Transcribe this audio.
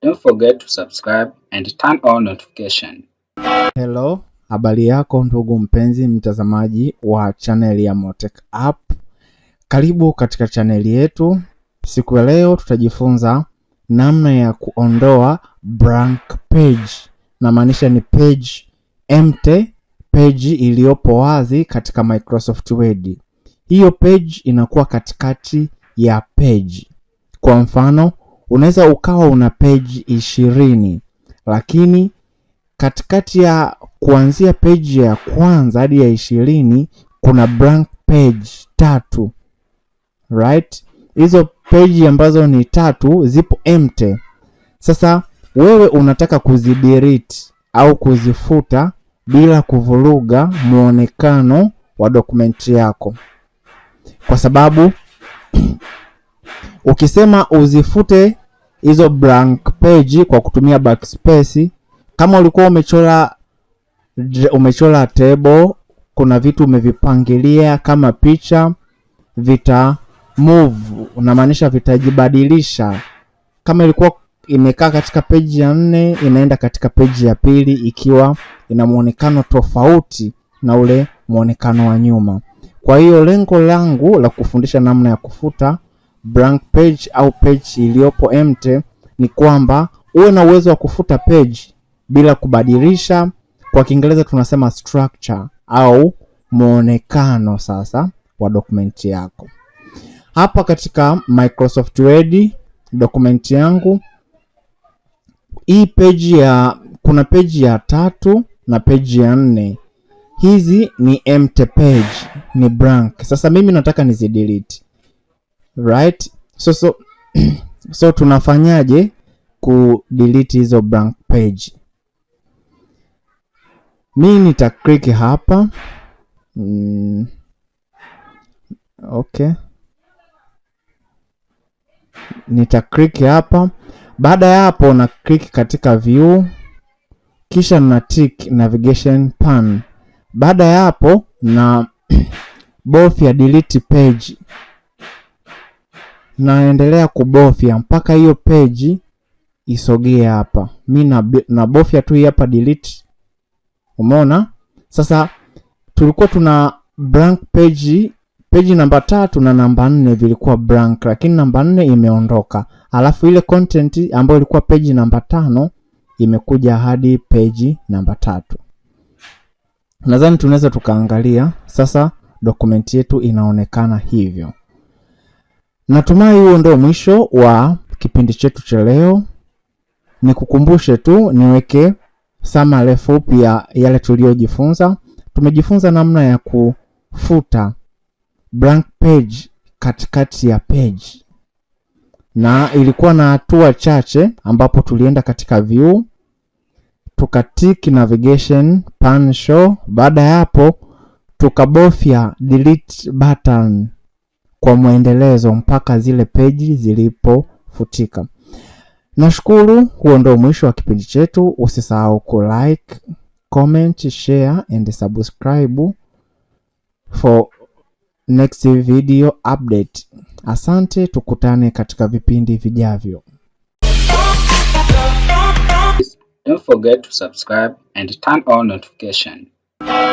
Don't forget to subscribe and turn on notification. Hello, habari yako ndugu mpenzi mtazamaji wa channel ya motechapp. Karibu katika channel yetu. Siku ya leo tutajifunza namna ya kuondoa blank page. Na maanisha ni page empty, page iliyopo wazi katika Microsoft Word. Hiyo page inakuwa katikati ya page. Kwa mfano, unaweza ukawa una page 20, lakini katikati ya kuanzia page ya kwanza hadi ya 20 kuna blank page 3. Right? Hizo page ambazo ni 3 zipo empty. Sasa wewe unataka kuzidelete au kuzifuta bila kuvuruga muonekano wa dokumenti yako. Kwa sababu ukisema uzifute hizo blank page kwa kutumia backspace, kama ulikuwa umechora table, kuna vitu umevipangilia kama picha, vita move, unamaanisha vitajibadilisha. Kama ilikuwa imekaa katika page ya 4 inaenda katika page ya pili ikiwa ina muonekano tofauti na ule muonekano wa nyuma. Kwa hiyo lengo langu la kufundisha namna ya kufuta blank page au page iliyopo empty ni kwamba uwe na uwezo wa kufuta page bila kubadilisha. Kwa Kiingereza tunasema structure au muonekano sasa wa dokumenti yako. Hapa katika Microsoft Word dokumenti yangu, hii page kuna page ya 3 na page ya 4. Hizi ni empty page, ni blank. Sasa mimi nataka nizidelete. Right? So tunafanyaje kudelete hizo blank page? Mimi nita click hapa. Okay. Nita click hapa. Baada ya hapo na click katika view, kisha na tick navigation pane. Baada ya hapo na bofya delete page. Naendelea kubofya mpaka hiyo page isogee hapa. Mimi nabofya tu hapa delete. Umeona? Sasa tulikuwa tuna blank page namba 3 na namba 4 vilikuwa blank, lakini namba 4 imeondoka. Alafu ile content ambayo ilikuwa page namba 5 imekuja hadi page namba 3. Nadhani tunaweza tukaangalia sasa dokumenti yetu inaonekana hivyo. Natumai huo ndio mwisho wa kipindi chetu cha leo. Nikukumbushe tu niweke summary fupi ya yale tuliyojifunza. Tumejifunza namna ya kufuta blank page katikati ya page. Na ilikuwa na hatua chache ambapo tulienda katika view, tukatick navigation pane show. Baada ya hapo tukabofya delete button kwa muendelezo mpaka zile page zilipofutika. Nashukuru, huo ndio mwisho wa kipindi chetu. Usisahau ku like, comment, share and subscribe for next video update. Asante, tukutane katika vipindi vijavyo. Don't forget to subscribe and turn on notification.